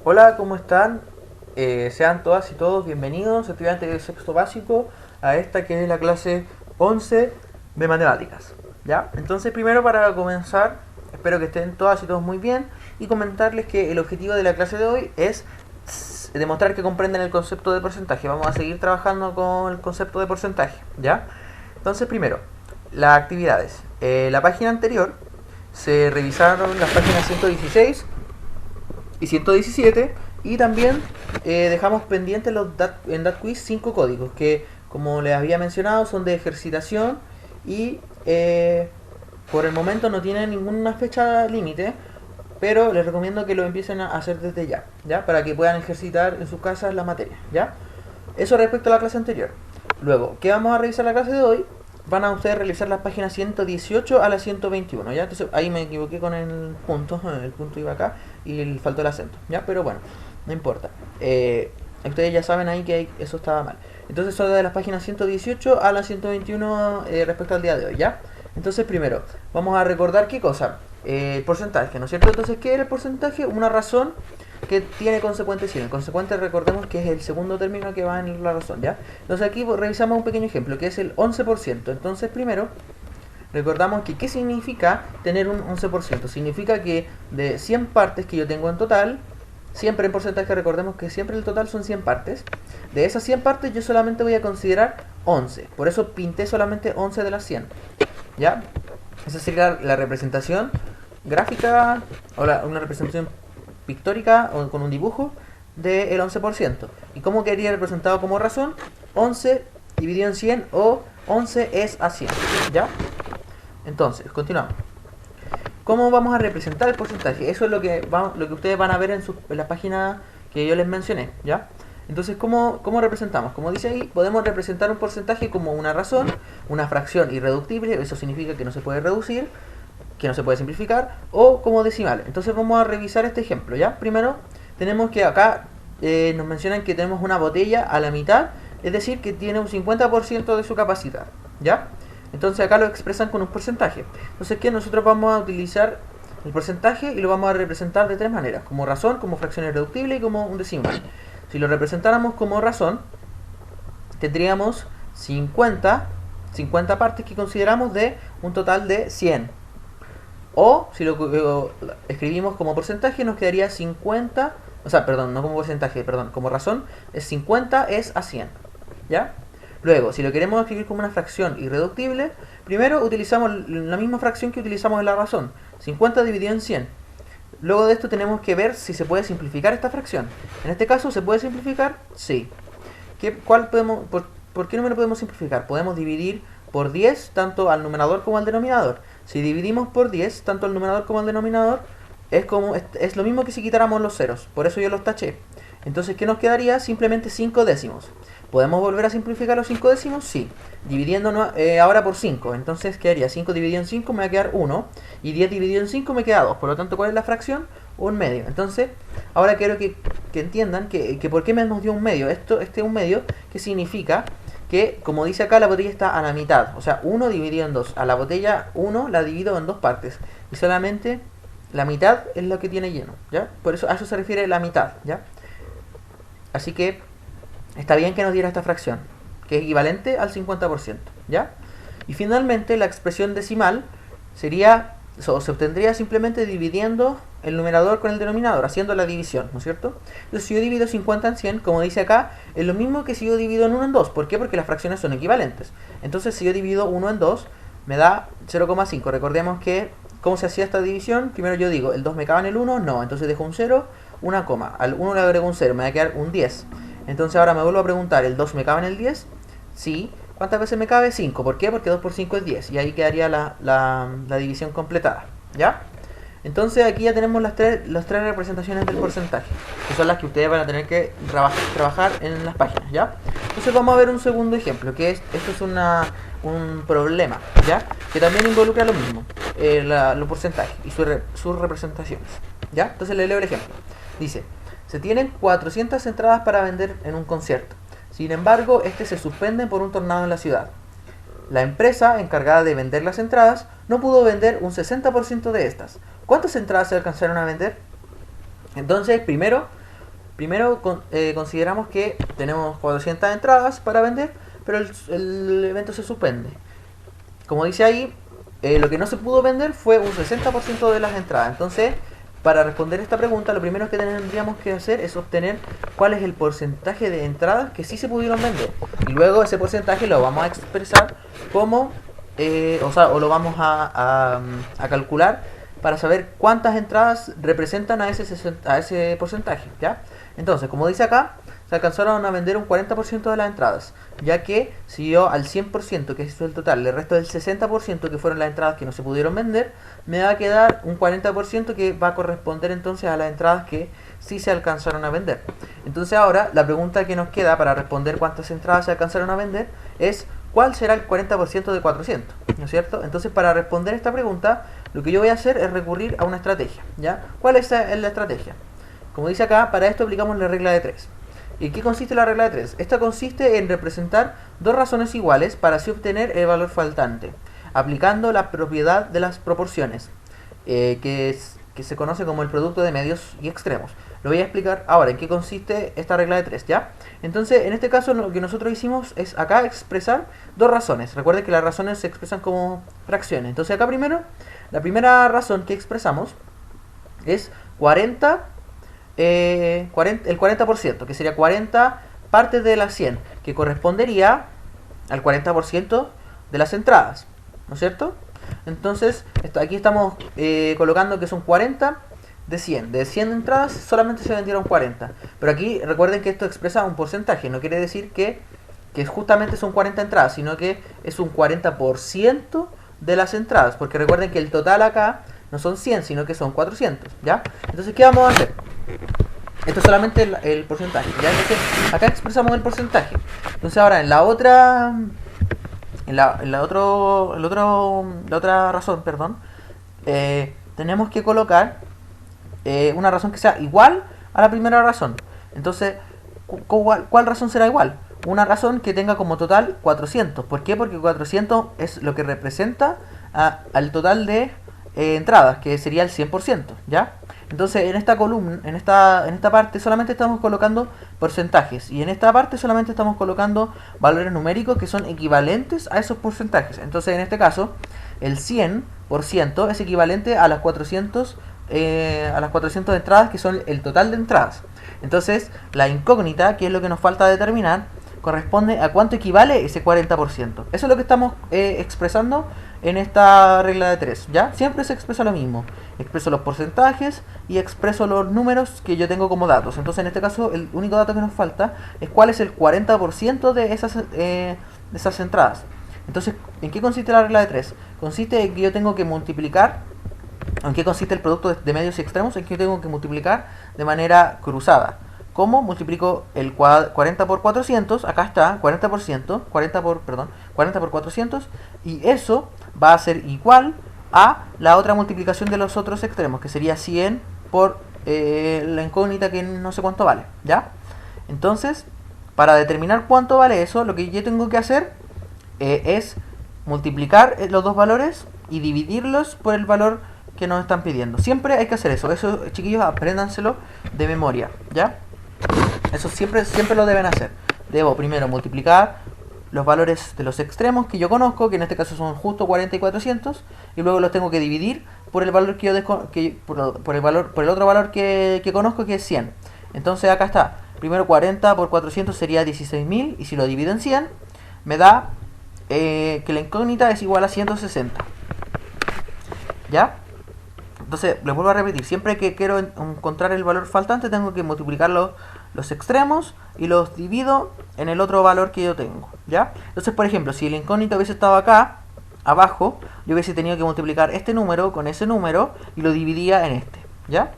Hola, ¿cómo están? Sean todas y todos bienvenidos, estudiantes de sexto básico, a esta que es la clase 11 de matemáticas. ¿Ya? Entonces, primero para comenzar, espero que estén todas y todos muy bien y comentarles que el objetivo de la clase de hoy es demostrar que comprenden el concepto de porcentaje. Vamos a seguir trabajando con el concepto de porcentaje, ¿ya? Entonces, primero, las actividades. La página anterior se revisaron las páginas 116 y 117 y también dejamos pendientes en DatQuiz 5 códigos que, como les había mencionado, son de ejercitación y por el momento no tienen ninguna fecha límite, pero les recomiendo que lo empiecen a hacer desde ya, ¿ya? Para que puedan ejercitar en sus casas la materia, ¿ya? Eso respecto a la clase anterior. Luego, ¿qué vamos a revisar la clase de hoy? Van a ustedes realizar las páginas 118 a la 121, ¿ya? Entonces ahí me equivoqué con el punto iba acá y faltó el acento, ¿ya? Pero bueno, no importa. Ustedes ya saben ahí que eso estaba mal. Entonces son de las páginas 118 a la 121 respecto al día de hoy, ¿ya? Entonces primero, vamos a recordar qué cosa. El porcentaje, ¿no es cierto? Entonces, ¿qué era el porcentaje? Una razón que tiene consecuente 100. El consecuente, recordemos que es el segundo término que va en la razón, ¿ya? Entonces aquí revisamos un pequeño ejemplo, que es el 11%. Entonces, primero, recordamos que ¿qué significa tener un 11%? Significa que de 100 partes que yo tengo en total, siempre en porcentaje, recordemos que siempre el total son 100 partes. De esas 100 partes yo solamente voy a considerar 11. Por eso pinté solamente 11 de las 100, ¿ya? Esa sería la representación gráfica o una representación pictórica o con un dibujo del 11%. ¿Y cómo quedaría representado como razón? 11 dividido en 100 o 11 es a 100, ¿ya? Entonces, continuamos. ¿Cómo vamos a representar el porcentaje? Eso es lo que ustedes van a ver en la página que yo les mencioné, ¿ya? Entonces, ¿cómo representamos? Como dice ahí, podemos representar un porcentaje como una razón, una fracción irreductible, eso significa que no se puede reducir, que no se puede simplificar, o como decimal. Entonces vamos a revisar este ejemplo, ¿ya? Primero, tenemos que acá nos mencionan que tenemos una botella a la mitad, es decir, que tiene un 50% de su capacidad, ¿ya? Entonces acá lo expresan con un porcentaje. Entonces, ¿qué? Nosotros vamos a utilizar el porcentaje y lo vamos a representar de tres maneras: como razón, como fracción irreductible y como un decimal. Si lo representáramos como razón, tendríamos 50 partes que consideramos de un total de 100. O si lo escribimos como porcentaje, nos quedaría 50, o sea, perdón, no como porcentaje, perdón, como razón, es 50 es a 100, ¿ya? Luego, si lo queremos escribir como una fracción irreductible, primero utilizamos la misma fracción que utilizamos en la razón, 50 dividido en 100. Luego de esto tenemos que ver si se puede simplificar esta fracción. En este caso, ¿se puede simplificar? Sí. ¿Por qué número podemos simplificar? Podemos dividir por 10 tanto al numerador como al denominador. Si dividimos por 10 tanto al numerador como al denominador, es lo mismo que si quitáramos los ceros. Por eso yo los taché. Entonces, ¿qué nos quedaría? Simplemente 5 décimos. ¿Podemos volver a simplificar los 5 décimos? Sí. Dividiendo ahora por 5. Entonces quedaría 5 dividido en 5 me va a quedar 1. Y 10 dividido en 5 me queda 2. Por lo tanto, ¿cuál es la fracción? Un medio. Entonces, ahora quiero que entiendan que por qué nos dio un medio. Este es un medio que significa que, como dice acá, la botella está a la mitad. O sea, 1 dividido en 2. A la botella 1 la divido en dos partes. Y solamente la mitad es lo que tiene lleno, ¿ya? Por eso a eso se refiere la mitad, ¿ya? Así que está bien que nos diera esta fracción, que es equivalente al 50%, ¿ya? Y finalmente la expresión decimal se obtendría simplemente dividiendo el numerador con el denominador, haciendo la división, ¿no es cierto? Entonces, si yo divido 50 en 100, como dice acá, es lo mismo que si yo divido en 1 en 2. ¿Por qué? Porque las fracciones son equivalentes. Entonces, si yo divido 1 en 2, me da 0,5. Recordemos que, ¿cómo se hacía esta división? Primero yo digo, ¿el 2 me cabe en el 1? No. Entonces dejo un 0, una coma. Al 1 le agrego un 0, me va a quedar un 10. Entonces ahora me vuelvo a preguntar, ¿el 2 me cabe en el 10? Sí. ¿Cuántas veces me cabe? 5. ¿Por qué? Porque 2 por 5 es 10. Y ahí quedaría la división completada, ¿ya? Entonces aquí ya tenemos las tres representaciones del porcentaje, que son las que ustedes van a tener que trabajar en las páginas, ¿ya? Entonces vamos a ver un segundo ejemplo, que esto es un problema, ¿ya? Que también involucra lo mismo, los porcentajes y sus representaciones, ¿ya? Entonces le leo el ejemplo. Dice, se tienen 400 entradas para vender en un concierto. Sin embargo, este se suspende por un tornado en la ciudad. La empresa encargada de vender las entradas no pudo vender un 60% de estas. ¿Cuántas entradas se alcanzaron a vender? Entonces, primero, Primero consideramos que tenemos 400 entradas para vender, pero el evento se suspende. Como dice ahí, lo que no se pudo vender fue un 60% de las entradas. Entonces, para responder esta pregunta, lo primero que tendríamos que hacer es obtener cuál es el porcentaje de entradas que sí se pudieron vender. Y luego ese porcentaje lo vamos a expresar como, o lo vamos a calcular para saber cuántas entradas representan a ese porcentaje, ¿ya? Entonces, como dice acá, se alcanzaron a vender un 40% de las entradas, ya que si yo al 100%, que es el total, le resto del 60% que fueron las entradas que no se pudieron vender, me va a quedar un 40% que va a corresponder entonces a las entradas que sí se alcanzaron a vender. Entonces ahora, la pregunta que nos queda para responder cuántas entradas se alcanzaron a vender es ¿cuál será el 40% de 400? ¿No es cierto? Entonces, para responder esta pregunta, lo que yo voy a hacer es recurrir a una estrategia, ¿ya? ¿Cuál es la estrategia? Como dice acá, para esto aplicamos la regla de 3. ¿Y qué consiste la regla de 3? Esta consiste en representar dos razones iguales para así obtener el valor faltante, aplicando la propiedad de las proporciones, que se conoce como el producto de medios y extremos. Lo voy a explicar ahora en qué consiste esta regla de 3, ¿ya? Entonces, en este caso, lo que nosotros hicimos es acá expresar dos razones. Recuerden que las razones se expresan como fracciones. Entonces, acá primero, la primera razón que expresamos es el 40%, que sería 40 partes de las 100, que correspondería al 40% de las entradas, ¿no es cierto? Entonces, aquí estamos colocando que son 40 de 100. De 100 entradas solamente se vendieron 40. Pero aquí recuerden que esto expresa un porcentaje, no quiere decir que justamente son 40 entradas, sino que es un 40% de las entradas, porque recuerden que el total acá no son 100, sino que son 400, ¿ya? Entonces, ¿qué vamos a hacer? Esto es solamente el porcentaje, ¿ya? Entonces, acá expresamos el porcentaje. Entonces, ahora en la otra razón, perdón, tenemos que colocar una razón que sea igual a la primera razón. Entonces, ¿cuál razón será igual? Una razón que tenga como total 400. ¿Por qué? Porque 400 es lo que representa al total de entradas, que sería el 100%, ¿ya? Entonces, en esta columna, en esta parte solamente estamos colocando porcentajes, y en esta parte solamente estamos colocando valores numéricos que son equivalentes a esos porcentajes. Entonces, en este caso, el 100% es equivalente a las 400 entradas, que son el total de entradas. Entonces, la incógnita, que es lo que nos falta determinar, corresponde a cuánto equivale ese 40%. Eso es lo que estamos expresando en esta regla de 3, ¿ya? Siempre se expresa lo mismo. Expreso los porcentajes y expreso los números que yo tengo como datos. Entonces, en este caso, el único dato que nos falta es cuál es el 40% de esas entradas. Entonces, ¿en qué consiste la regla de 3? Consiste en que yo tengo que multiplicar. ¿En qué consiste el producto de medios y extremos? En que yo tengo que multiplicar de manera cruzada. ¿Cómo? Multiplico el 40 por 400, acá está, 40 por 400, y eso va a ser igual a la otra multiplicación de los otros extremos, que sería 100 por la incógnita que no sé cuánto vale, ¿ya? Entonces, para determinar cuánto vale eso, lo que yo tengo que hacer es multiplicar los dos valores y dividirlos por el valor que nos están pidiendo. Siempre hay que hacer eso, chiquillos, apréndanselo de memoria, ¿ya? Eso siempre lo deben hacer. Debo primero multiplicar los valores de los extremos que yo conozco, que en este caso son justo 40 y 400, y luego los tengo que dividir por el valor por el otro valor que conozco, que es 100. Entonces acá está, primero 40 por 400 sería 16.000, y si lo divido en 100 me da que la incógnita es igual a 160, ¿ya? Entonces, les vuelvo a repetir, siempre que quiero encontrar el valor faltante tengo que multiplicar los extremos y los divido en el otro valor que yo tengo, ¿ya? Entonces, por ejemplo, si el incógnito hubiese estado acá, abajo, yo hubiese tenido que multiplicar este número con ese número y lo dividía en este, ¿ya?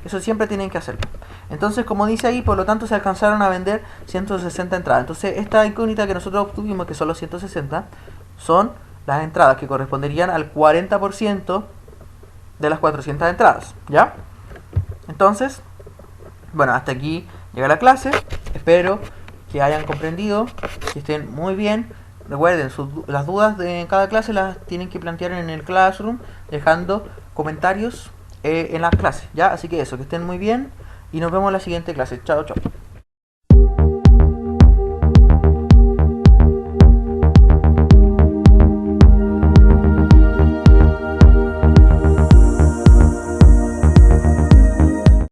Eso siempre tienen que hacerlo. Entonces, como dice ahí, por lo tanto se alcanzaron a vender 160 entradas. Entonces, esta incógnita que nosotros obtuvimos, que son los 160, son las entradas que corresponderían al 40% de las 400 entradas, ¿ya? Entonces, bueno, hasta aquí llega la clase. Espero que hayan comprendido, que estén muy bien. Recuerden, las dudas de cada clase las tienen que plantear en el Classroom, dejando comentarios en las clases, ¿ya? Así que eso, que estén muy bien y nos vemos en la siguiente clase. Chao, chao.